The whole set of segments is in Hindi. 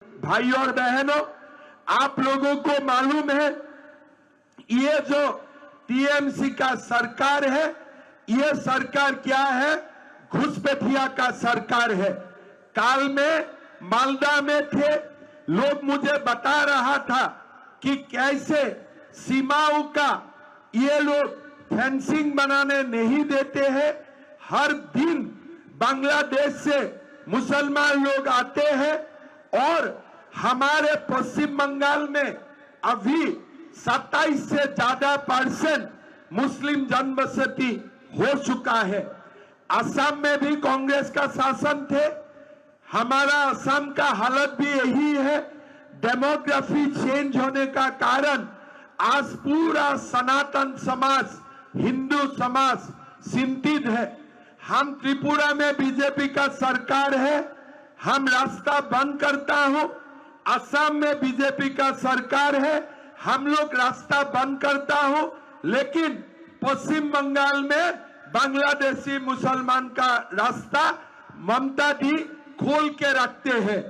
भाई और बहनों, आप लोगों को मालूम है ये जो टीएमसी का सरकार है, ये सरकार क्या है? घुसपैठिया का सरकार है। काल में मालदा में थे लोग, मुझे बता रहा था कि कैसे सीमाओं का ये लोग फेंसिंग बनाने नहीं देते हैं। हर दिन बांग्लादेश से मुसलमान लोग आते हैं और हमारे पश्चिम बंगाल में अभी 27 से ज्यादा % मुस्लिम जनबसती हो चुका है। असम में भी कांग्रेस का शासन थे। हमारा असम का हालत भी यही है। डेमोग्राफी चेंज होने का कारण आज पूरा सनातन समाज, हिंदू समाज चिंतित है। हम त्रिपुरा में बीजेपी का सरकार है, हम रास्ता बंद करता हूं। असम में बीजेपी का सरकार है, हम लोग रास्ता बंद करता हूं। लेकिन पश्चिम बंगाल में बांग्लादेशी मुसलमान का रास्ता ममता दी खोल के रखते हैं।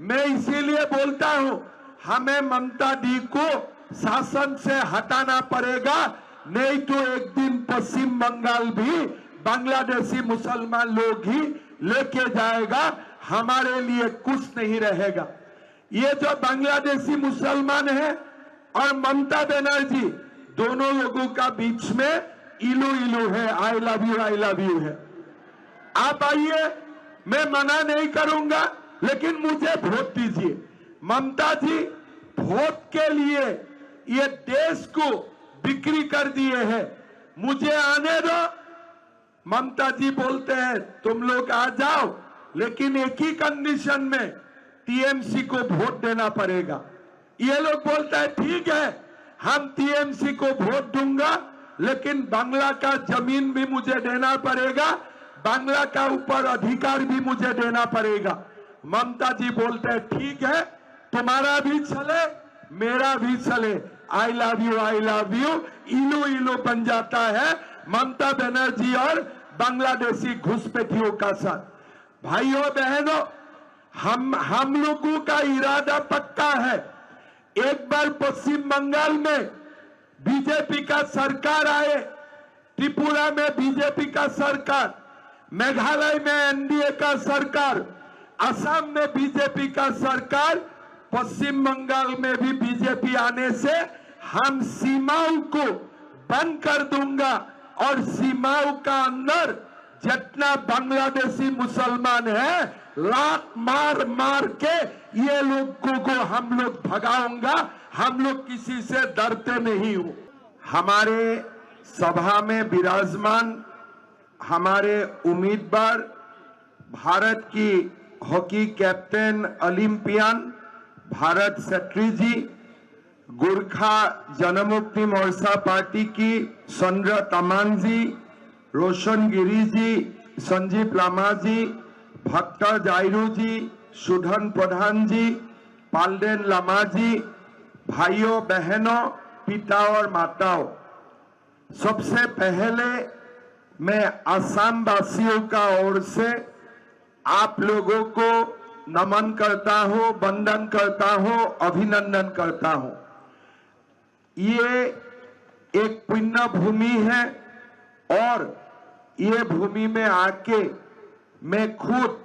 मैं इसीलिए बोलता हूं, हमें ममता दी को शासन से हटाना पड़ेगा, नहीं तो एक दिन पश्चिम बंगाल भी बांग्लादेशी मुसलमान लोग ही लेके जाएगा, हमारे लिए कुछ नहीं रहेगा। ये जो बांग्लादेशी मुसलमान है और ममता बनर्जी, दोनों लोगों का बीच में इलू इलू है, आई लव यू है। आप आइए, मैं मना नहीं करूंगा, लेकिन मुझे वोट दीजिए। ममता जी वोट के लिए ये देश को बिक्री कर दिए हैं, मुझे आने दो। ममता जी बोलते हैं तुम लोग आ जाओ, लेकिन एक ही कंडीशन में टीएमसी को वोट देना पड़ेगा। ये लोग बोलते हैं ठीक है, हम टीएमसी को वोट दूंगा, लेकिन बांग्ला का जमीन भी मुझे देना पड़ेगा, बांग्ला का ऊपर अधिकार भी मुझे देना पड़ेगा। ममता जी बोलते हैं ठीक है, तुम्हारा भी चले मेरा भी चले, आई लव यू, इलू इलू बन जाता है ममता बनर्जी और बांग्लादेशी घुसपैठियों का साथ। भाइयों बहनों, हम लोगों का इरादा पक्का है। एक बार पश्चिम बंगाल में बीजेपी का सरकार आए, त्रिपुरा में बीजेपी का सरकार, मेघालय में एनडीए का सरकार, असम में बीजेपी का सरकार, पश्चिम बंगाल में भी बीजेपी आने से हम सीमाओं को बंद कर दूंगा और सीमाओं का अंदर जितना बांग्लादेशी मुसलमान है, लात मार मार के ये लोगों को हम लोग भगाऊंगा। हम लोग किसी से डरते नहीं हो। हमारे सभा में विराजमान हमारे उम्मीदवार, भारत की hockey captain Olympian Bharat Shetty ji, Gorkha Janmukti Morcha party की संजय तमान जी, रोशन गिरी जी, संजीव लामा जी, भक्ता जायरू जी, सुधन प्रधान जी, पालदेन लामा जी, भाइयों बहनों, पिता और माताओं, सबसे पहले मैं असम वासियों का ओर से आप लोगों को नमन करता हूं, वंदन करता हूं, अभिनंदन करता हूं। ये एक पुण्य भूमि है और ये भूमि में आके मैं खुद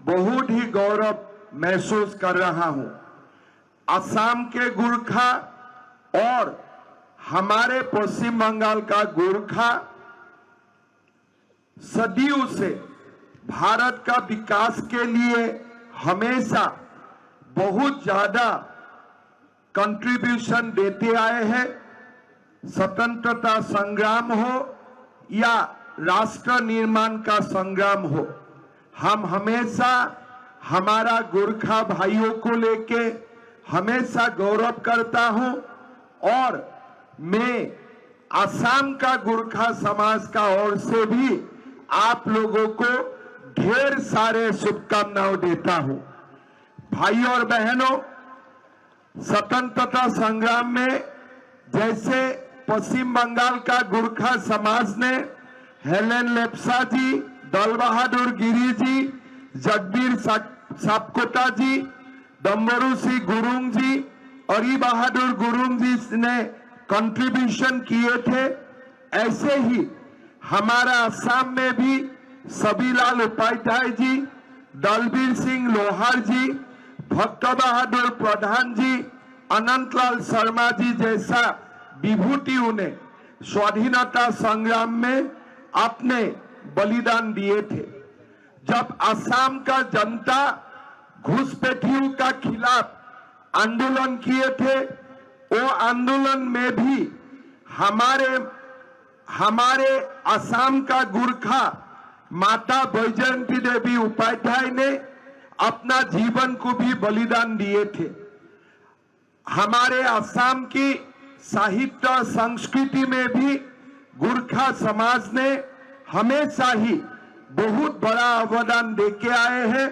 बहुत ही गौरव महसूस कर रहा हूं। असम के गोरखा और हमारे पश्चिम बंगाल का गोरखा सदियों से भारत का विकास के लिए हमेशा बहुत ज्यादा कंट्रीब्यूशन देते आए हैं। स्वतंत्रता संग्राम हो या राष्ट्र निर्माण का संग्राम हो, हम हमेशा हमारा गोरखा भाइयों को लेके हमेशा गौरव करता हूं और मैं असम का गोरखा समाज का ओर से भी आप लोगों को ढेर सारे शुभकामनाएं देता हूं। भाइयों और बहनों, स्वतंत्रता संग्राम में जैसे पश्चिम बंगाल का गोरखा समाज ने हेलेन लेप्चा जी, दल बहादुर गिरी जी, जगबीर सापकोटा जी, डम्बरू सिंह गुरुंग जी और ई बहादुर गुरुंग जी ने कंट्रीब्यूशन किए थे। ऐसे ही हमारा असम में भी सबीलाल उपाध्याय जी, दलबीर सिंह लोहार जी, भक्त बहादुर प्रधान जी, अनंतलाल शर्मा जी जैसा विभूतियों ने स्वाधीनता संग्राम में अपने बलिदान दिए थे। जब असम का जनता घुसपैठियों का खिलाफ आंदोलन किए थे, वो आंदोलन में भी हमारे असम का गुरखा माता बैजयंती देवी उपाध्याय ने अपना जीवन को भी बलिदान दिए थे। हमारे असम की साहित्य संस्कृति में भी गुरखा समाज ने हमेशा ही बहुत बड़ा अवदान देके आए हैं।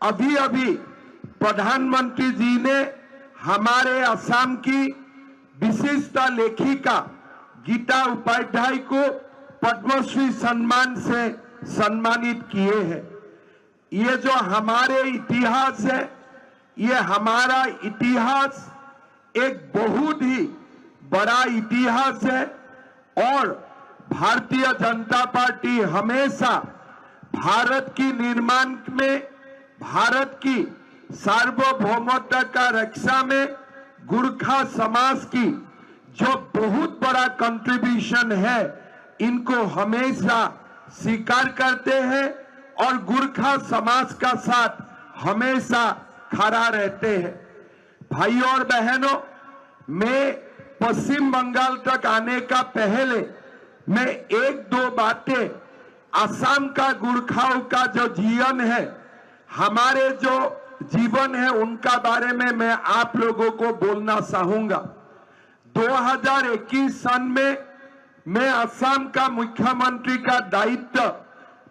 अभी अभी प्रधानमंत्री जी ने हमारे असम की विशिष्ट लेखिका गीता उपाध्याय को पद्मश्री सम्मान से सम्मानित किए हैं। ये जो हमारे इतिहास है, ये हमारा इतिहास एक बहुत ही बड़ा इतिहास है और भारतीय जनता पार्टी हमेशा भारत की निर्माण में, भारत की सार्वभौमता का रक्षा में गुरखा समाज की जो बहुत बड़ा कंट्रीब्यूशन है, इनको हमेशा स्वीकार करते हैं और गुरखा समाज का साथ हमेशा खड़ा रहते हैं। भाइयों और बहनों, मैं पश्चिम बंगाल तक आने का पहले मैं एक दो बातें असम का गुरखाओं का जो जीवन है, हमारे जो जीवन है, उनका बारे में मैं आप लोगों को बोलना चाहूंगा। 2021 सन में मैं असम का मुख्यमंत्री का दायित्व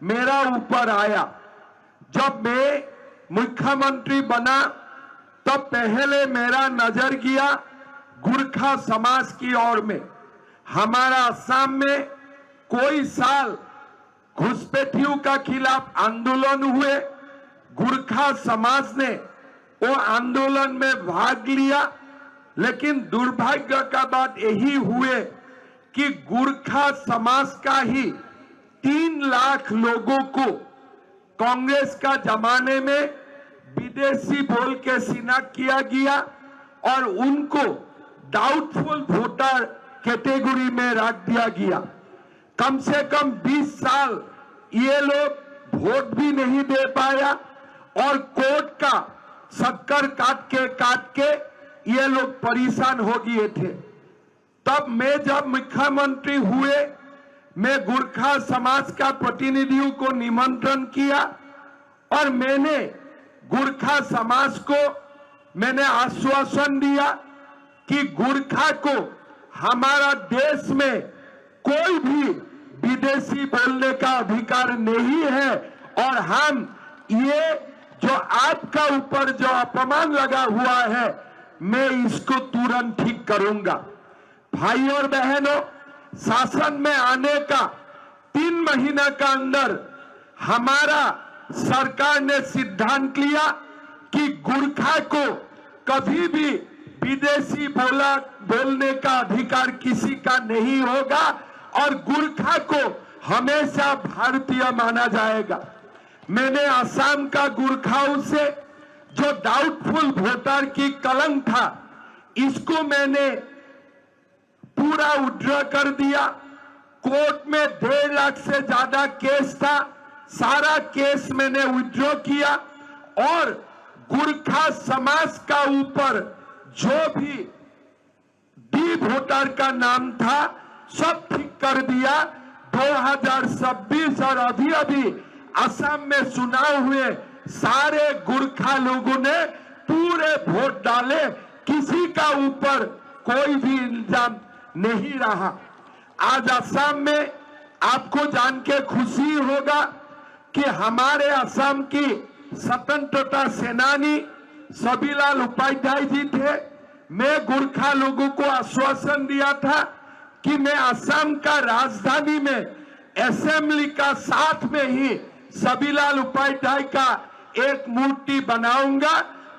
मेरा ऊपर आया। जब मैं मुख्यमंत्री बना तब पहले मेरा नजर गया गुरखा समाज की ओर में। हमारा असम में कोई साल घुसपैठियों का खिलाफ आंदोलन हुए, गुरखा समाज ने वो आंदोलन में भाग लिया, लेकिन दुर्भाग्य का बात यही हुए कि गुरखा समाज का ही 3 लाख लोगों को कांग्रेस का जमाने में विदेशी बोल के शिनाख्त किया गया और उनको डाउटफुल वोटर कैटेगरी में रख दिया गया। कम से कम 20 साल ये लोग वोट भी नहीं दे पाया और कोर्ट का शक्कर काट के ये लोग परेशान हो गए थे। तब मैं जब मुख्यमंत्री हुए, मैं गुरखा समाज का प्रतिनिधियों को निमंत्रण किया और मैंने गुरखा समाज को मैंने आश्वासन दिया कि गुरखा को हमारा देश में कोई भी विदेशी बोलने का अधिकार नहीं है और हम ये जो आपका ऊपर जो अपमान लगा हुआ है, मैं इसको तुरंत ठीक करूंगा। भाई और बहनों, शासन में आने का 3 महीना का अंदर हमारा सरकार ने सिद्धांत लिया कि गुरखा को कभी भी विदेशी बोलने का अधिकार किसी का नहीं होगा और गुरखा को हमेशा भारतीय माना जाएगा। मैंने असम का गुरखाओं से जो डाउटफुल वोटर की कलंक था, इसको मैंने पूरा विड्रॉ कर दिया। कोर्ट में 1.5 लाख से ज्यादा केस था, सारा केस मैंने विड्रॉ किया और गुरखा समाज का ऊपर जो भी डी वोटर का नाम था सब ठीक कर दिया। 2026 और अभी असम में चुनाव हुए, सारे गुरखा लोगों ने पूरे वोट डाले, किसी का ऊपर कोई भी इल्जाम नहीं रहा। आज असम में आपको जान के खुशी होगा कि हमारे असम की स्वतंत्रता सेनानी सबीलाल उपाध्याय जी थे। मैं गुरखा लोगों को आश्वासन दिया था कि मैं असम का राजधानी में असेंबली का साथ में ही सबीलाल उपाध्याय का एक मूर्ति बनाऊंगा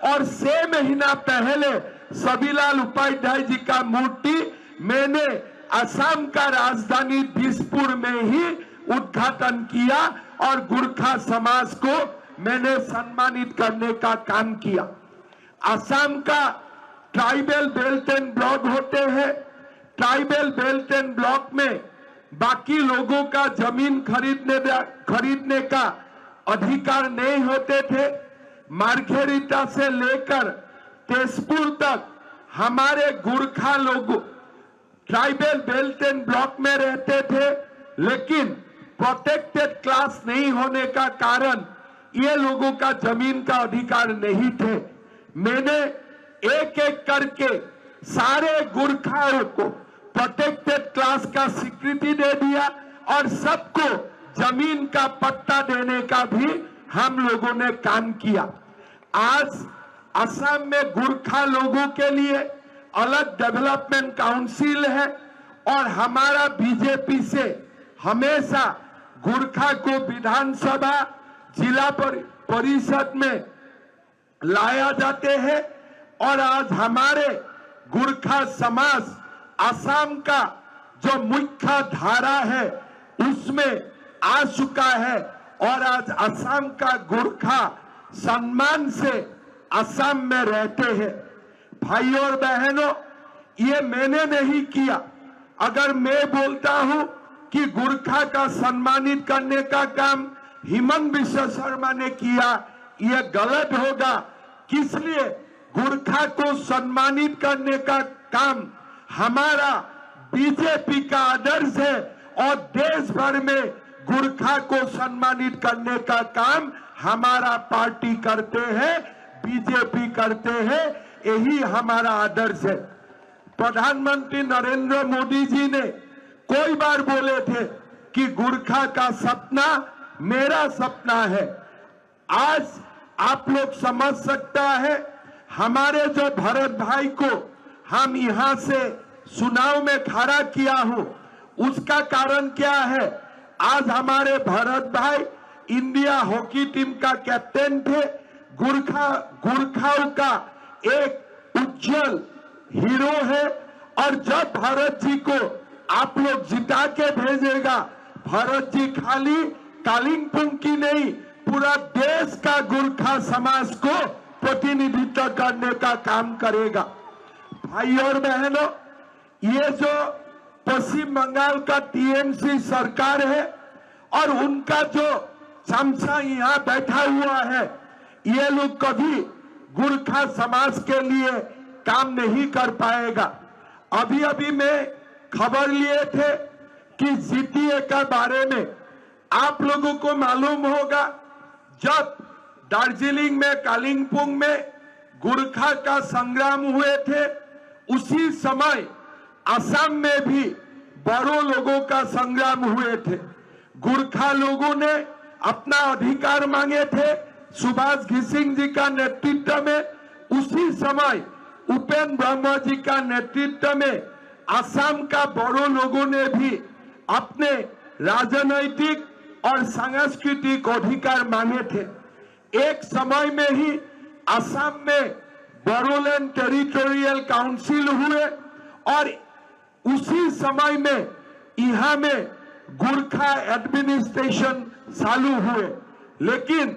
और 6 महीना पहले सबीलाल उपाध्याय जी का मूर्ति मैंने असम का राजधानी दिसपुर में ही उद्घाटन किया और गोरखा समाज को मैंने सम्मानित करने का काम किया। असम का ट्राइबल बेल्ट एंड ब्लॉक होते हैं। ट्राइबल बेल्ट एंड ब्लॉक में बाकी लोगों का जमीन खरीदने का अधिकार नहीं होते थे। मार्घेरिटा से लेकर तेजपुर तक हमारे गोरखा लोग ट्राइबल बेल्ट एंड ब्लॉक में रहते थे, लेकिन प्रोटेक्टेड क्लास नहीं होने का कारण ये लोगों का जमीन का अधिकार नहीं थे। मैंने एक एक करके सारे गोरखाओं को प्रोटेक्टेड क्लास का स्वीकृति दे दिया और सबको जमीन का पट्टा देने का भी हम लोगों ने काम किया। आज असम में गोरखा लोगों के लिए अलग डेवलपमेंट काउंसिल है और हमारा बीजेपी से हमेशा गोरखा को विधानसभा जिला परिषद में लाया जाते हैं और आज हमारे गोरखा समाज असम का जो मुख्य धारा है उसमें आ चुका है और आज असम का गोरखा सम्मान से असम में रहते हैं। भाई और बहनों, ये मैंने नहीं किया। अगर मैं बोलता हूं कि गोरखा का सम्मानित करने का काम हिमंत बिश्व शर्मा ने किया, यह गलत होगा। किस लिए? गोरखा को सम्मानित करने का काम हमारा बीजेपी का आदर्श है और देश भर में गोरखा को सम्मानित करने का काम हमारा पार्टी करते हैं, बीजेपी करते हैं, यही हमारा आदर्श है। प्रधानमंत्री नरेंद्र मोदी जी ने कई बार बोले थे कि गोरखा का सपना मेरा सपना है। आज आप लोग समझ सकता है, हमारे जो भरत भाई को हम यहां से चुनाव में खड़ा किया हूं, उसका कारण क्या है? आज हमारे भरत भाई इंडिया हॉकी टीम का कैप्टन थे। गोरखाओं का एक उज्जवल हीरो है और जब भरत जी को आप लोग जिता के भेजेगा, भरत जी खाली कालिंपोंग की नहीं, पूरा देश का गोरखा समाज को प्रतिनिधित्व करने का काम करेगा। भाई और बहनों, ये जो पश्चिम बंगाल का टीएमसी सरकार है और उनका जो चमचा यहाँ बैठा हुआ है, ये लोग कभी गोरखा समाज के लिए काम नहीं कर पाएगा। अभी अभी मैं खबर लिए थे कि जीटीए का बारे में आप लोगों को मालूम होगा, जब दार्जिलिंग में कालिंपोंग में गोरखा का संग्राम हुए थे, उसी समय असम में भी बोरो लोगों का संग्राम हुए थे। गोरखा लोगों ने अपना अधिकार मांगे थे सुभाष घिसिंग जी का नेतृत्व में। उसी समय उपेंद्र ब्रह्मा जी का नेतृत्व में असम का बोरो लोगों ने भी अपने राजनैतिक और सांस्कृतिक अधिकार मांगे थे। एक समय में ही असम में बोडोलैंड टेरिटोरियल काउंसिल हुए और उसी समय में यहाँ में गोरखा एडमिनिस्ट्रेशन चालू हुए। लेकिन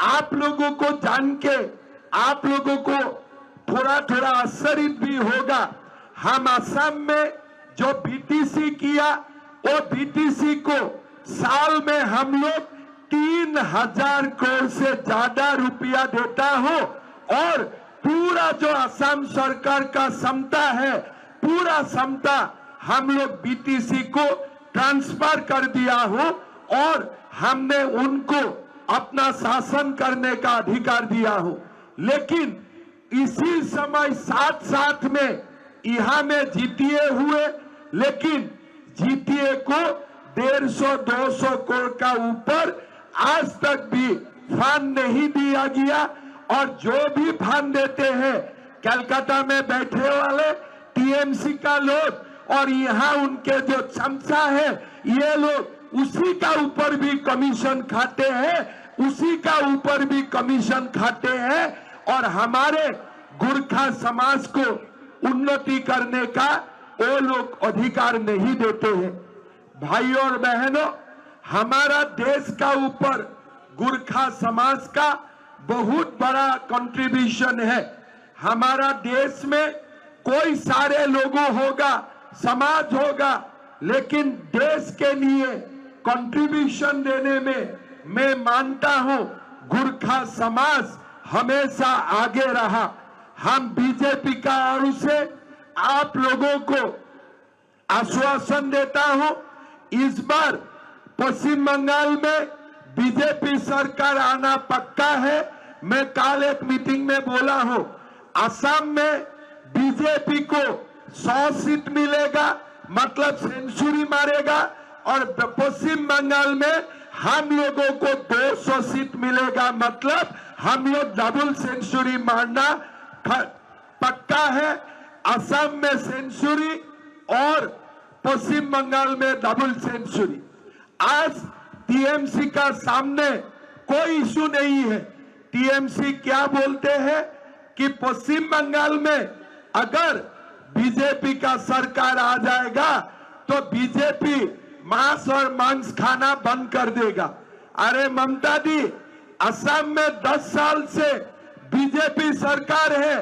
आप लोगों को जान के आप लोगों को थोड़ा थोड़ा आश्चर्य भी होगा, हम असम में जो बीटीसी किया, वो बीटीसी को साल में हम लोग 3000 करोड़ से ज्यादा रुपया देता हो और पूरा जो असम सरकार का क्षमता है, पूरा क्षमता हम लोग बीटीसी को ट्रांसफर कर दिया हो और हमने उनको अपना शासन करने का अधिकार दिया हो। लेकिन इसी समय साथ साथ में यहाँ में जीटीए हुए, लेकिन जीटीए को 150-200 करोड़ का ऊपर आज तक भी फंड नहीं दिया गया और जो भी फंड देते हैं कलकत्ता में बैठे वाले टीएमसी का लोग और यहाँ उनके जो चमचा है, ये लोग उसी का ऊपर भी कमीशन खाते हैं, उसी का ऊपर भी कमीशन खाते हैं और हमारे गुरखा समाज को उन्नति करने का वो लोग अधिकार नहीं देते हैं। भाइयों और बहनों, हमारा देश का ऊपर गुरखा समाज का बहुत बड़ा कंट्रीब्यूशन है। हमारा देश में कोई सारे लोगों होगा, समाज होगा, लेकिन देश के लिए कंट्रीब्यूशन देने में मैं मानता हूं गुरखा समाज हमेशा आगे रहा। हम बीजेपी का ओर से आप लोगों को आश्वासन देता हूं, इस बार पश्चिम बंगाल में बीजेपी सरकार आना पक्का है। मैं कल एक मीटिंग में बोला हूं, असम में बीजेपी को 100 सीट मिलेगा, मतलब सेंचुरी मारेगा, और पश्चिम बंगाल में हम लोगों को 200 सीट मिलेगा, मतलब हम लोग डबल सेंचुरी मारना पक्का है। असम में सेंचुरी और पश्चिम बंगाल में डबल सेंचुरी। आज टीएमसी का सामने कोई इशू नहीं है। टीएमसी क्या बोलते हैं कि पश्चिम बंगाल में अगर बीजेपी का सरकार आ जाएगा तो बीजेपी मांस और मांस खाना बंद कर देगा। अरे ममता दी, असम में 10 साल से बीजेपी सरकार है।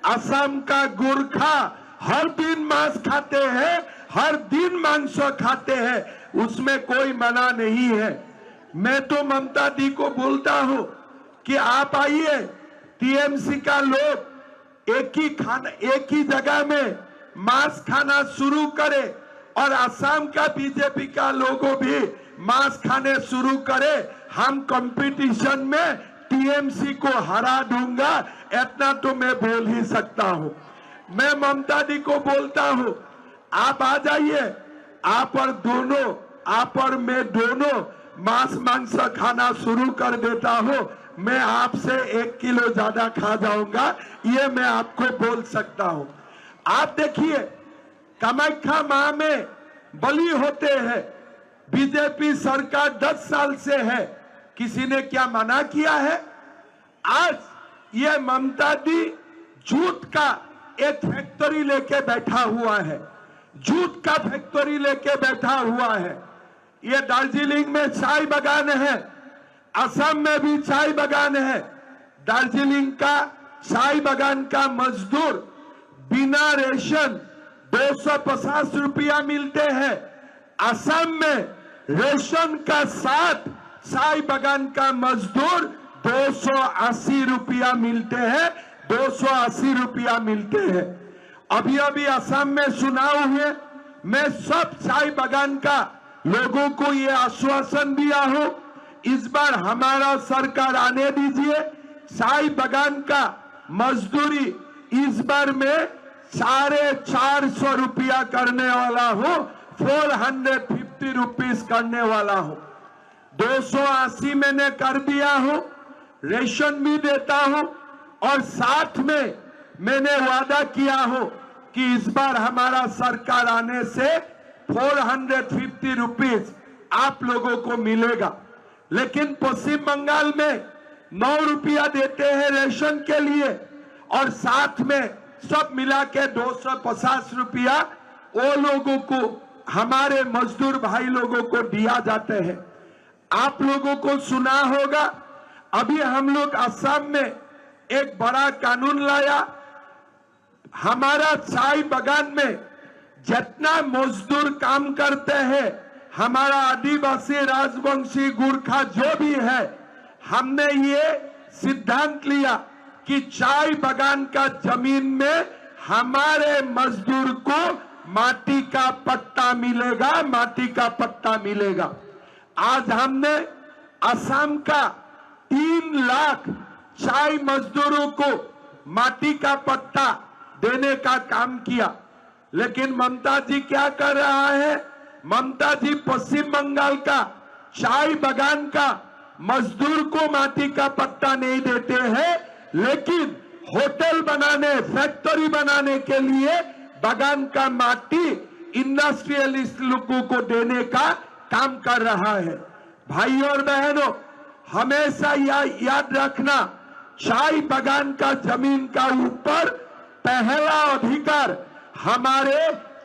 असम का गुरखा हर दिन मांस खाते हैं, हर दिन मांस खाते हैं, उसमें कोई मना नहीं है। मैं तो ममता दी को बोलता हूं कि आप आइए, टीएमसी का लोग एक ही जगह में मांस खाना शुरू करे और असम का बीजेपी का लोगों भी मांस खाने शुरू करे। हम कंपटीशन में टीएमसी को हरा दूंगा, इतना तो मैं बोल ही सकता हूं। मैं ममता दी को बोलता हूं, आप आ जाइए, आप और मैं दोनों मांस खाना शुरू कर देता हूं। मैं आपसे 1 किलो ज्यादा खा जाऊंगा, ये मैं आपको बोल सकता हूं। आप देखिए, कामाख्या मां में बलि होते हैं, बीजेपी सरकार 10 साल से है, किसी ने क्या मना किया है? आज ये ममता दी जूट का एक फैक्ट्री लेके बैठा हुआ है, जूट का फैक्ट्री लेके बैठा हुआ है। ये दार्जिलिंग में चाय बागान है, असम में भी चाय बागान है। दार्जिलिंग का चाय बागान का मजदूर बिना रेशन 250 रुपया मिलते हैं। असम में रेशन का साथ चाय बागान का मजदूर 280 रुपया मिलते हैं, 280 रुपया मिलते हैं। अभी अभी असम में चुनाव हुए, मैं सब चाय बागान का लोगों को ये आश्वासन दिया हूं, इस बार हमारा सरकार आने दीजिए। चाय बागान का मजदूरी इस बार में 450 रुपया करने वाला हूं, 450 रुपीस करने वाला हूं। 280 मैंने कर दिया हूं, रेशन भी देता हूं, और साथ में मैंने वादा किया हूं कि इस बार हमारा सरकार आने से 450 रुपीस आप लोगों को मिलेगा। लेकिन पश्चिम बंगाल में 9 रुपया देते हैं रेशन के लिए, और साथ में सब मिला के 250 रुपया वो लोगों को, हमारे मजदूर भाई लोगों को दिया जाते हैं। आप लोगों को सुना होगा, अभी हम लोग असम में एक बड़ा कानून लाया। हमारा चाय बागान में जितना मजदूर काम करते हैं, हमारा आदिवासी, राजवंशी, गुरखा जो भी है, हमने ये सिद्धांत लिया कि चाय बागान का जमीन में हमारे मजदूर को माटी का पट्टा मिलेगा, माटी का पट्टा मिलेगा। आज हमने असम का 3 लाख चाय मजदूरों को माटी का पट्टा देने का काम किया। लेकिन ममता जी क्या कर रहा है? ममता जी पश्चिम बंगाल का चाय बागान का मजदूर को माटी का पट्टा नहीं देते हैं, लेकिन होटल बनाने, फैक्ट्री बनाने के लिए बागान का माटी इंडस्ट्रियलिस्ट लोगों को देने का काम कर रहा है। भाइयों और बहनों, हमेशा याद रखना, चाय बागान का जमीन का ऊपर पहला अधिकार हमारे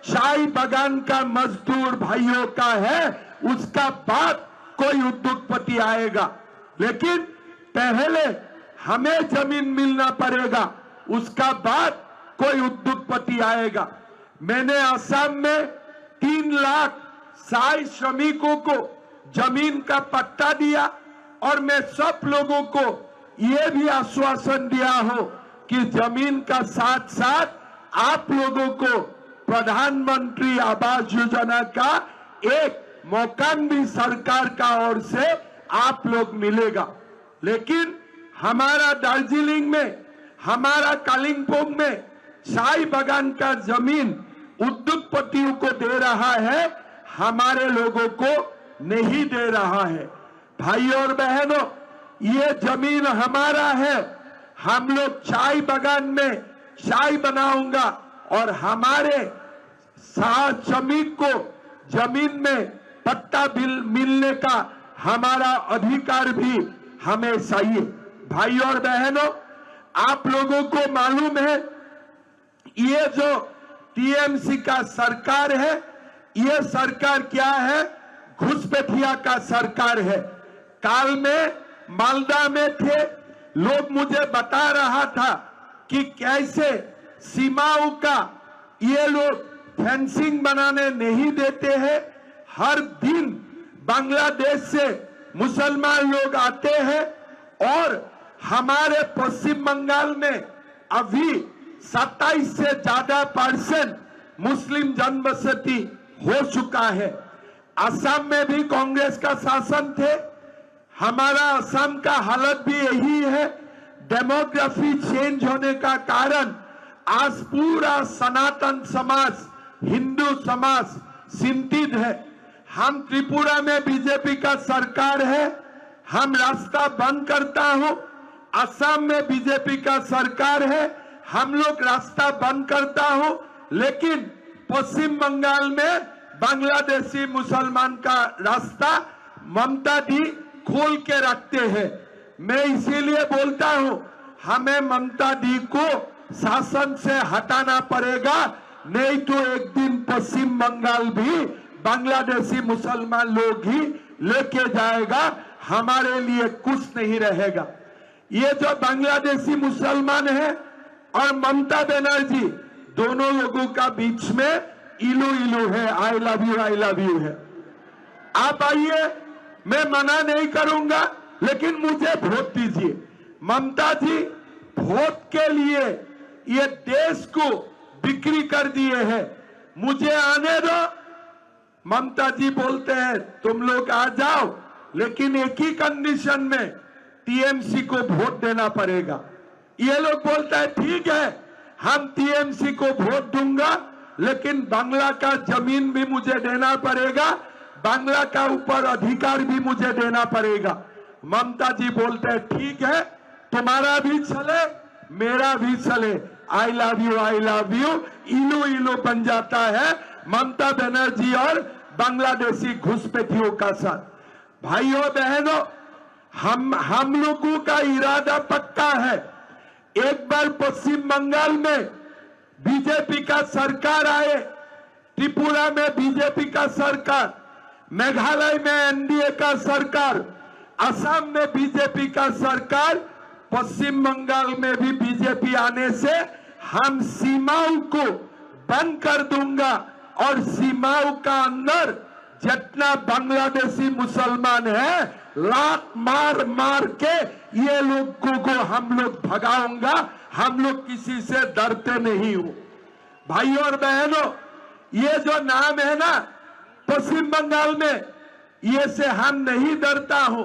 चाय बागान का मजदूर भाइयों का है, उसका बाद कोई उद्योगपति आएगा। लेकिन पहले हमें जमीन मिलना पड़ेगा, उसका बाद कोई उद्योगपति आएगा। मैंने असम में 3 लाख चाय श्रमिकों को जमीन का पट्टा दिया और मैं सब लोगों को यह भी आश्वासन दिया हो कि जमीन का साथ साथ आप लोगों को प्रधानमंत्री आवास योजना का एक मकान भी सरकार का ओर से आप लोग मिलेगा। लेकिन हमारा दार्जिलिंग में, हमारा कालिंपोंग में चाय बागान का जमीन उद्योगपतियों को दे रहा है, हमारे लोगों को नहीं दे रहा है। भाइयों और बहनों, ये जमीन हमारा है। हम लोग चाय बागान में चाय बनाऊंगा और हमारे श्रमिक को जमीन में पट्टा बिल मिलने का हमारा अधिकार भी हमें चाहिए। भाइयों और बहनों, आप लोगों को मालूम है ये जो टीएमसी का सरकार है, ये सरकार क्या है? घुसपैठिया का सरकार है। काल में मालदा में थे लोग, मुझे बता रहा था कि कैसे सीमाओं का ये लोग फेंसिंग बनाने नहीं देते हैं। हर दिन बांग्लादेश से मुसलमान लोग आते हैं और हमारे पश्चिम बंगाल में अभी 27 से ज्यादा % मुस्लिम जनबसती हो चुका है। असम में भी कांग्रेस का शासन थे, हमारा असम का हालत भी यही है। डेमोग्राफी चेंज होने का कारण आज पूरा सनातन समाज, हिंदू समाज चिंतित है। हम त्रिपुरा में बीजेपी का सरकार है, हम रास्ता बंद करता हूं। असम में बीजेपी का सरकार है, हम लोग रास्ता बंद करता हूं। लेकिन पश्चिम बंगाल में बांग्लादेशी मुसलमान का रास्ता ममता दी खोल के रखते हैं। मैं इसीलिए बोलता हूं, हमें ममता दी को शासन से हटाना पड़ेगा, नहीं तो एक दिन पश्चिम बंगाल भी बांग्लादेशी मुसलमान लोग ही लेके जाएगा, हमारे लिए कुछ नहीं रहेगा। ये जो बांग्लादेशी मुसलमान है और ममता बनर्जी, दोनों लोगों का बीच में इलू इलू है, आई लव यू है। आप आइए, मैं मना नहीं करूंगा, लेकिन मुझे वोट दीजिए। ममता जी वोट के लिए ये देश को बिक्री कर दिए हैं, मुझे आने दो। ममता जी बोलते हैं तुम लोग आ जाओ, लेकिन एक ही कंडीशन में, टीएमसी को वोट देना पड़ेगा। ये लोग बोलता है ठीक है हम टीएमसी को वोट दूंगा, लेकिन बांग्ला का जमीन भी मुझे देना पड़ेगा, बांग्ला का ऊपर अधिकार भी मुझे देना पड़ेगा। ममता जी बोलते हैं ठीक है, तुम्हारा भी चले मेरा भी चले, आई लव यू, इलू इलू बन जाता है ममता बनर्जी और बांग्लादेशी घुसपैठियों का साथ। भाइयों बहनों, हम लोगों का इरादा पक्का है। एक बार पश्चिम बंगाल में बीजेपी का सरकार आए, त्रिपुरा में बीजेपी का सरकार, मेघालय में एनडीए का सरकार, असम में बीजेपी का सरकार, पश्चिम बंगाल में भी बीजेपी आने से हम सीमाओं को बंद कर दूंगा और सीमाओं का अंदर जितना बांग्लादेशी मुसलमान है लात मार मार के ये लोगों को हम लोग भगाऊंगा। हम लोग किसी से डरते नहीं हो। भाइयों और बहनों, ये जो नाम है ना पश्चिम बंगाल में, ये से हम नहीं डरता हूं।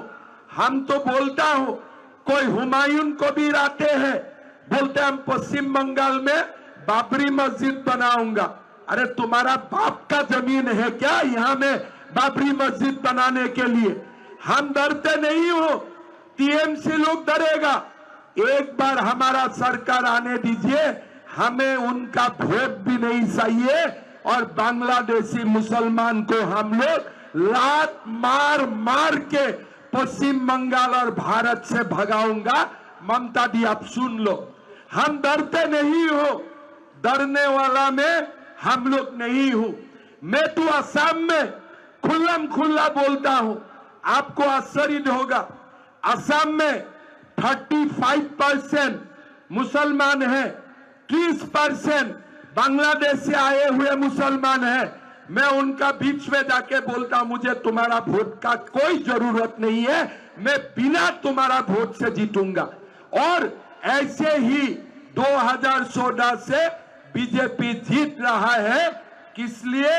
हम तो बोलता हूं, कोई हुमायूं को भी लाते हैं, बोलते हम पश्चिम बंगाल में बाबरी मस्जिद बनाऊंगा। अरे तुम्हारा बाप का जमीन है क्या यहाँ में बाबरी मस्जिद बनाने के लिए? हम डरते नहीं हो, टीएमसी लोग डरेगा। एक बार हमारा सरकार आने दीजिए, हमें उनका वोट भी नहीं चाहिए और बांग्लादेशी मुसलमान को हम लोग लात मार मार के पश्चिम बंगाल और भारत से भगाऊंगा। ममता दी आप सुन लो, हम डरते नहीं हो, डरने वाला में हम लोग नहीं हूं। मैं तो असम में खुल्लम खुल्ला बोलता हूं, आपको आश्चर्य होगा, असम में 35% मुसलमान हैं, 30% बांग्लादेश से आए हुए मुसलमान हैं। मैं उनका बीच में जाके बोलता, मुझे तुम्हारा वोट का कोई जरूरत नहीं है, मैं बिना तुम्हारा वोट से जीतूंगा। और ऐसे ही 2014 से बीजेपी जीत रहा है, इसलिए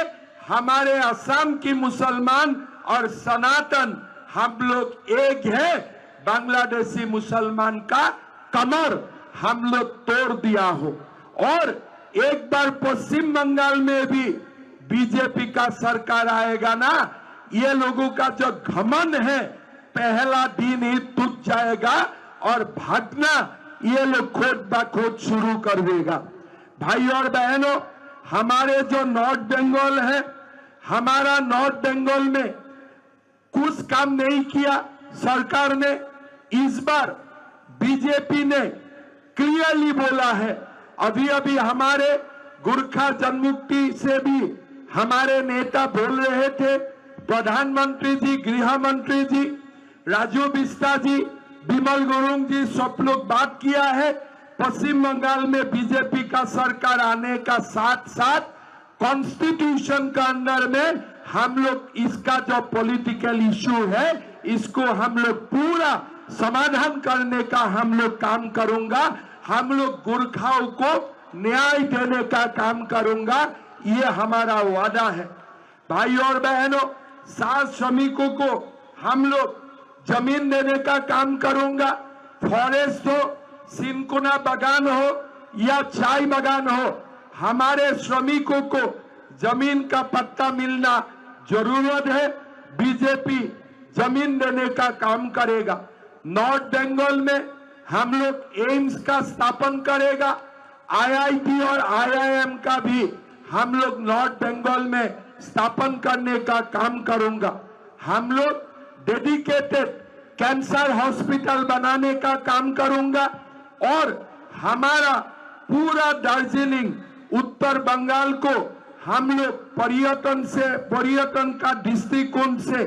हमारे असम की मुसलमान और सनातन हम लोग एक है। बांग्लादेशी मुसलमान का कमर हम लोग तोड़ दिया हो। और एक बार पश्चिम बंगाल में भी बीजेपी का सरकार आएगा ना, ये लोगों का जो घमंड है पहला दिन ही टूट जाएगा और भागना ये लोग खोद बखोद शुरू कर देगा। भाई और बहनों, हमारे जो नॉर्थ बंगाल है, हमारा नॉर्थ बंगाल में कुछ काम नहीं किया सरकार ने। इस बार बीजेपी ने क्लियरली बोला है, अभी अभी हमारे गोरखा जनमुक्ति से भी हमारे नेता बोल रहे थे, प्रधानमंत्री जी, गृह मंत्री जी, राजू बिस्ता जी, विमल गुरुंग जी, सब लोग बात किया है। पश्चिम बंगाल में बीजेपी का सरकार आने का साथ साथ कॉन्स्टिट्यूशन का अंदर में हम लोग इसका जो पॉलिटिकल इशू है इसको हम लोग पूरा समाधान करने का हम लोग काम करूंगा। हम लोग गोरखाओं को न्याय देने का काम करूंगा, ये हमारा वादा है। भाई और बहनों, 7 श्रमिकों को हम लोग जमीन देने का काम करूंगा। फॉरेस्ट हो, सिनकोना बागान हो या चाय बागान हो, हमारे श्रमिकों को जमीन का पट्टा मिलना जरूरत है। बीजेपी जमीन देने का काम करेगा। नॉर्थ बंगाल में हम लोग एम्स का स्थापन करेगा। आईआईटी और आईआईएम का भी हम लोग नॉर्थ बंगाल में स्थापन करने का काम करूंगा। हम लोग डेडिकेटेड कैंसर हॉस्पिटल बनाने का काम करूंगा। और हमारा पूरा दार्जिलिंग, उत्तर बंगाल को हम लोग पर्यटन का दृष्टिकोण से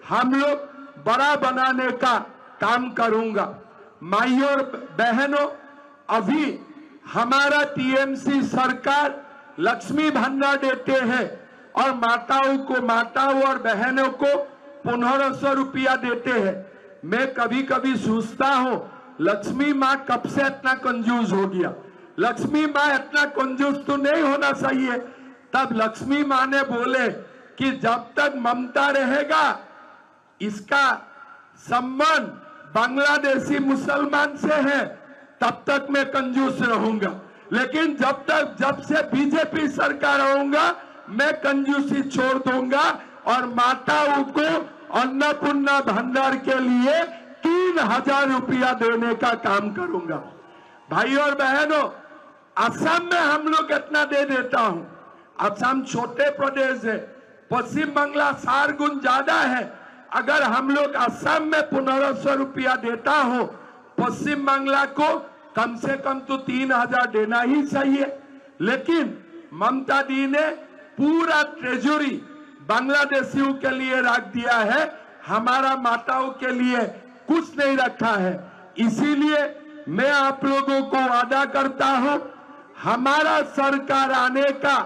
हम लोग बड़ा बनाने का काम करूंगा। माइयों और बहनों, अभी हमारा टीएमसी सरकार लक्ष्मी भंडार देते हैं और माताओं और बहनों को 1500 रुपया देते हैं। मैं कभी कभी सोचता हूं, लक्ष्मी माँ कब से इतना कंजूस हो गया। लक्ष्मी माँ इतना कंजूस तो नहीं होना चाहिए। तब लक्ष्मी माँ ने बोले कि जब तक ममता रहेगा, इसका संबंध बांग्लादेशी मुसलमान से है, तब तक मैं कंजूस रहूंगा। लेकिन जब से बीजेपी सरकार आऊंगा, मैं कंजूसी छोड़ दूंगा और माताओं को अन्नपूर्णा भंडार के लिए 3000 रुपया देने का काम करूंगा। भाई और बहनों, असम में हम लोग इतना दे देता हूं। असम छोटे प्रदेश है, पश्चिम बंगाल 4 गुण ज्यादा है। अगर हम लोग असम में 1500 रुपया देता हो, पश्चिम बंगाल को कम से कम तो 3000 देना ही चाहिए। लेकिन ममता दी ने पूरा ट्रेजरी बांग्लादेशियों के लिए रख दिया है, हमारा माताओं के लिए कुछ नहीं रखा है। इसीलिए मैं आप लोगों को वादा करता हूं, हमारा सरकार आने का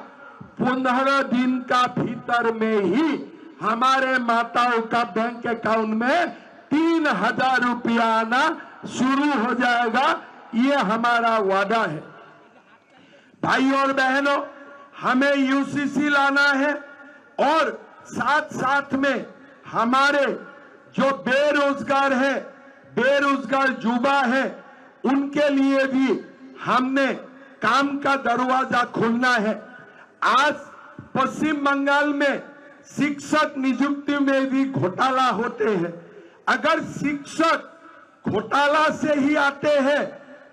15 दिन का भीतर में ही हमारे माताओं का बैंक अकाउंट में 3000 रुपया आना शुरू हो जाएगा। ये हमारा वादा है। भाई और बहनों, हमें यूसीसी लाना है और साथ साथ में हमारे जो बेरोजगार है, बेरोजगार युवा है, उनके लिए भी हमने काम का दरवाजा खोलना है। आज पश्चिम बंगाल में शिक्षक नियुक्ति में भी घोटाला होते हैं। अगर शिक्षक घोटाला से ही आते हैं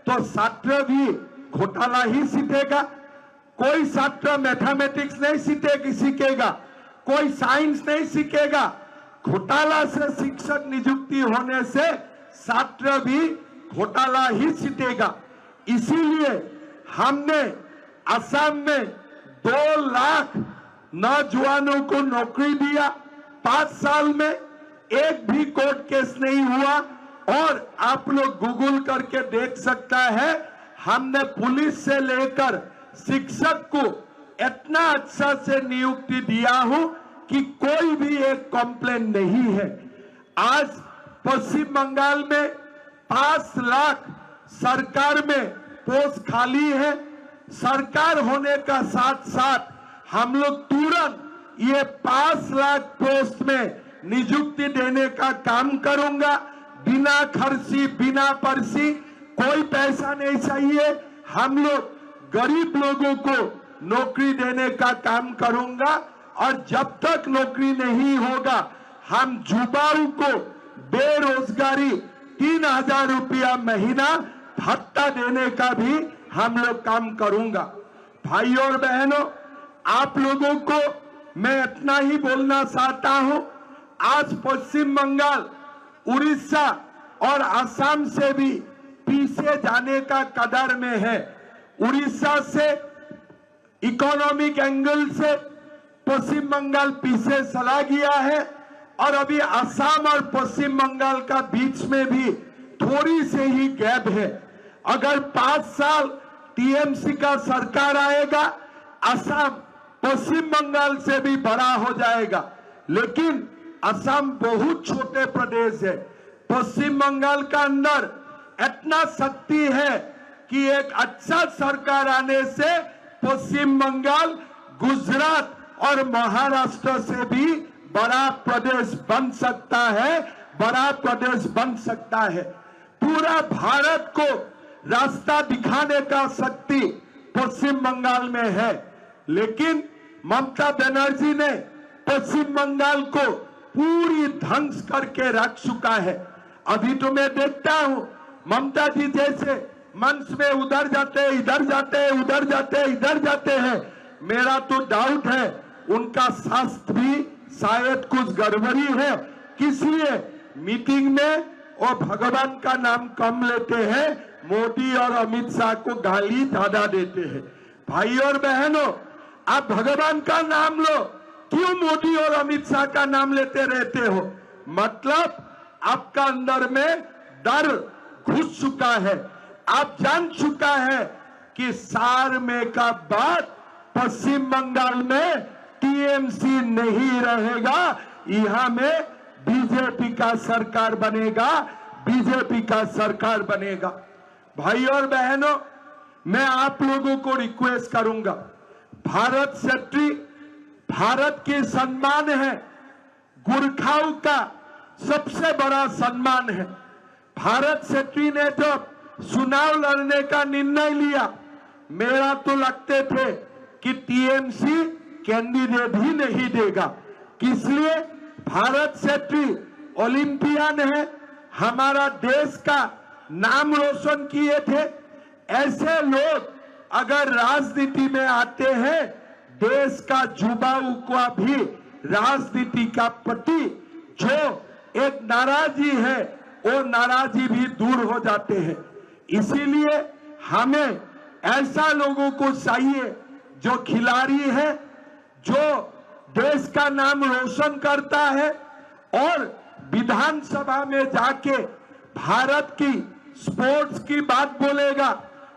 तो छात्र भी घोटाला ही सीखेगा। कोई छात्र मैथमेटिक्स नहीं सीखेगा, कोई साइंस नहीं सीखेगा। घोटाला से शिक्षक नियुक्ति होने से छात्र भी घोटाला ही जीतेगा। इसीलिए हमने असम में 2 लाख नौजवानों को नौकरी दिया। 5 साल में एक भी कोर्ट केस नहीं हुआ। और आप लोग गूगल करके देख सकता है, हमने पुलिस से लेकर शिक्षक को इतना अच्छा से नियुक्ति दिया हूं कि कोई भी एक कंप्लेन नहीं है। आज पश्चिम बंगाल में 5 लाख सरकार में पोस्ट खाली है। सरकार होने का साथ साथ हम लोग तुरंत ये 5 लाख पोस्ट में नियुक्ति देने का काम करूंगा। बिना खर्ची, बिना पर्ची, कोई पैसा नहीं चाहिए। हम लोग गरीब लोगों को नौकरी देने का काम करूंगा। और जब तक नौकरी नहीं होगा, हम युवाओं को बेरोजगारी 3000 रुपया महीना भत्ता देने का भी हम लोग काम करूंगा। भाई और बहनों, आप लोगों को मैं इतना ही बोलना चाहता हूं। आज पश्चिम बंगाल, उड़ीसा और असम से भी पीछे जाने का कगार में है। उड़ीसा से इकोनॉमिक एंगल से पश्चिम बंगाल पीछे चला गया है। और अभी असम और पश्चिम बंगाल का बीच में भी थोड़ी से ही गैप है। अगर 5 साल टीएमसी का सरकार आएगा, असम पश्चिम बंगाल से भी बड़ा हो जाएगा। लेकिन असम बहुत छोटे प्रदेश है। पश्चिम बंगाल का अंदर इतना शक्ति है कि एक अच्छा सरकार आने से पश्चिम बंगाल, गुजरात और महाराष्ट्र से भी बड़ा प्रदेश बन सकता है, बड़ा प्रदेश बन सकता है। पूरा भारत को रास्ता दिखाने का शक्ति पश्चिम बंगाल में है। लेकिन ममता बनर्जी ने पश्चिम बंगाल को पूरी ध्वंस करके रख चुका है। अभी तो मैं देखता हूं, ममता जी जैसे मंच में उधर जाते हैं, इधर जाते हैं, उधर जाते हैं, इधर जाते हैं। मेरा तो डाउट है उनका स्वास्थ्य भी शायद कुछ गड़बड़ी है। इसलिए मीटिंग में वो भगवान का नाम कम लेते हैं, मोदी और अमित शाह को गाली ज्यादा देते हैं। भाई और बहनों, आप भगवान का नाम लो, क्यों मोदी और अमित शाह का नाम लेते रहते हो? मतलब आपका अंदर में डर घुस चुका है। आप जान चुका है कि सार में का बाद पश्चिम बंगाल में टीएमसी नहीं रहेगा, यहां में बीजेपी का सरकार बनेगा, बीजेपी का सरकार बनेगा। भाई और बहनों, मैं आप लोगों को रिक्वेस्ट करूंगा, भारत सेक्रेटरी भारत के सम्मान है, गुरखाओं का सबसे बड़ा सम्मान है। भारत सेक्रेटरी ने जब चुनाव लड़ने का निर्णय लिया, मेरा तो लगते थे कि टीएमसी कैंडिडेट ही नहीं देगा। इसलिए भारत सेक्रेटरी ओलंपियन है, हमारा देश का नाम रोशन किए थे। ऐसे लोग अगर राजनीति में आते हैं, देश का युवाओं को भी राजनीति का प्रति जो एक नाराजगी है, वो नाराजगी भी दूर हो जाते हैं। इसीलिए हमें ऐसा लोगों को चाहिए जो खिलाड़ी है, जो देश का नाम रोशन करता है और विधानसभा में जाके भारत की स्पोर्ट्स की बात बोलेगा।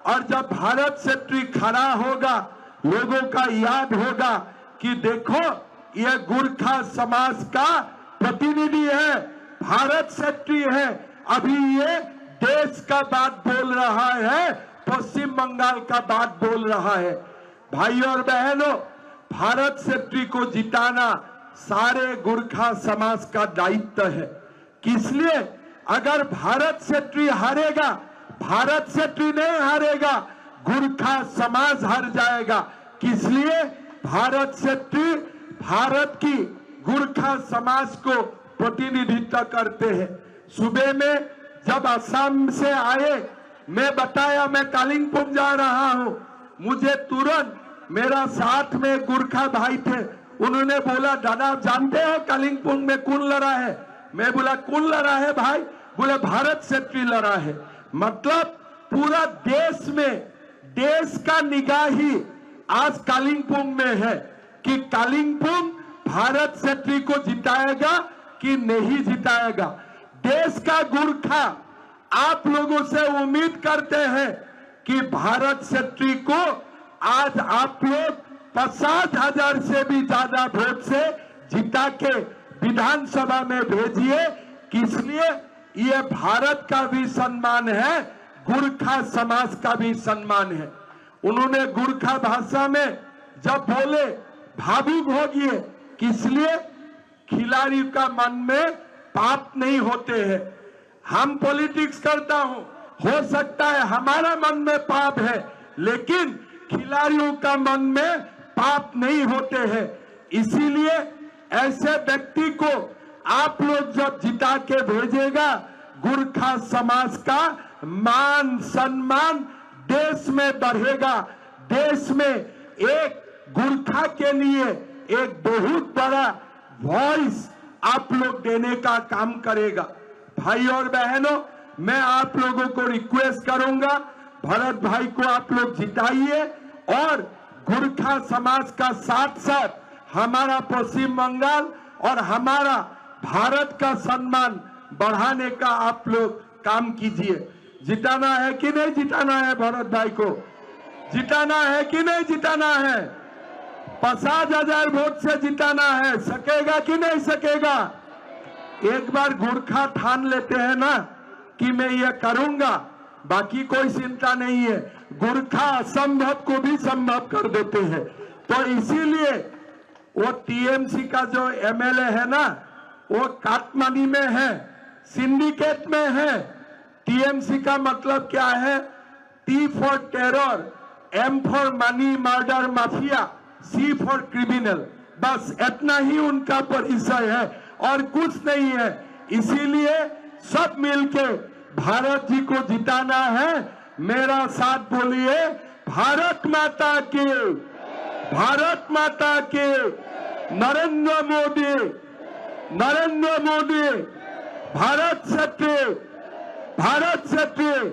और जब भारत सेक्रेटरी खड़ा होगा, लोगों का याद होगा कि देखो ये गुरखा समाज का प्रतिनिधि है, भारत सेक्रेटरी है, अभी ये देश का बात बोल रहा है, पश्चिम बंगाल का बात बोल रहा है। भाई और बहनों, भारत सेक्रेटरी को जिताना सारे गुरखा समाज का दायित्व है। इसलिए अगर भारत सेक्रेटरी हारेगा, भारत सेक्रेटरी नहीं हारेगा, गुरखा समाज हार जाएगा। इसलिए भारत सेक्रेटरी भारत की गुरखा समाज को प्रतिनिधित्व करते हैं। सुबह में जब असम से आए, मैं बताया मैं कालिंपोंग जा रहा हूं, मुझे तुरंत मेरा साथ में गुरखा भाई थे, उन्होंने बोला दादा आप जानते हो कालिंपोंग में कौन लड़ा है? मैं बोला कौन लड़ा है भाई? बोले भारत सेक्रेटरी लड़ा है। मतलब पूरा देश में, देश का निगाह ही आज कालिंपोंग में है कि कालिंपोंग भारत सेक्रेटरी को जिताएगा कि नहीं जिताएगा। देश का गुरखा आप लोगों से उम्मीद करते हैं कि भारत सेक्रेटरी को आज आप लोग 50,000 से भी ज्यादा वोट से जिता के विधानसभा में भेजिए। किस लिए? ये भारत का भी सम्मान है, गुरखा समाज का भी सम्मान है। उन्होंने गुरखा भाषा में जब बोले भावुक हो गए, किस लिए? खिलाड़ी का मन में पाप नहीं होते हैं। हम पॉलिटिक्स करता हूं, हो सकता है हमारा मन में पाप है, लेकिन खिलाड़ियों का मन में पाप नहीं होते हैं। इसीलिए ऐसे व्यक्ति को आप लोग जब जिता के भेजेगा, गुरखा समाज का मान सम्मान देश में बढ़ेगा। देश में एक गुरखा के लिए एक बहुत बड़ा वॉइस आप लोग देने का काम करेगा। भाई और बहनों, मैं आप लोगों को रिक्वेस्ट करूंगा, भरत भाई को आप लोग जिताइए और गुरखा समाज का साथ साथ हमारा पश्चिम बंगाल और हमारा भारत का सम्मान बढ़ाने का आप लोग काम कीजिए। जिताना है कि नहीं जिताना है? भरत भाई को जिताना है कि नहीं जिताना है? 50,000 वोट से जिताना है। सकेगा कि नहीं सकेगा? एक बार गुरखा ठान लेते हैं ना कि मैं ये करूंगा, बाकी कोई चिंता नहीं है। गुरखा असंभव को भी संभव कर देते हैं। तो इसीलिए वो टीएमसी का जो एमएलए है ना, वो काटमानी में है, सिंडिकेट में है। टीएमसी का मतलब क्या है? T for terror, M for money murder mafia, C for criminal, बस इतना ही उनका परिचय है और कुछ नहीं है। इसीलिए सब मिलके भारत जी को जिताना है। मेरा साथ बोलिए, भारत माता की, भारत माता की, नरेंद्र मोदी, नरेंद्र मोदी, भारत सेक्रेटरी, भारत सेक्रेटरी।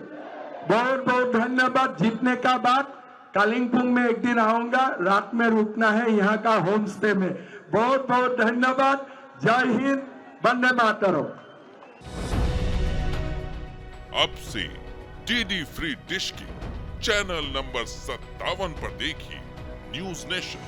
बहुत बहुत धन्यवाद। जीतने का बाद कालिंपोंग में एक दिन आऊंगा, रात में रुकना है यहाँ का होम स्टे में। बहुत बहुत धन्यवाद। जय हिंद, वंदे मातरम। अब से डीडी फ्री डिश की चैनल नंबर 57 पर देखिए न्यूज नेशन।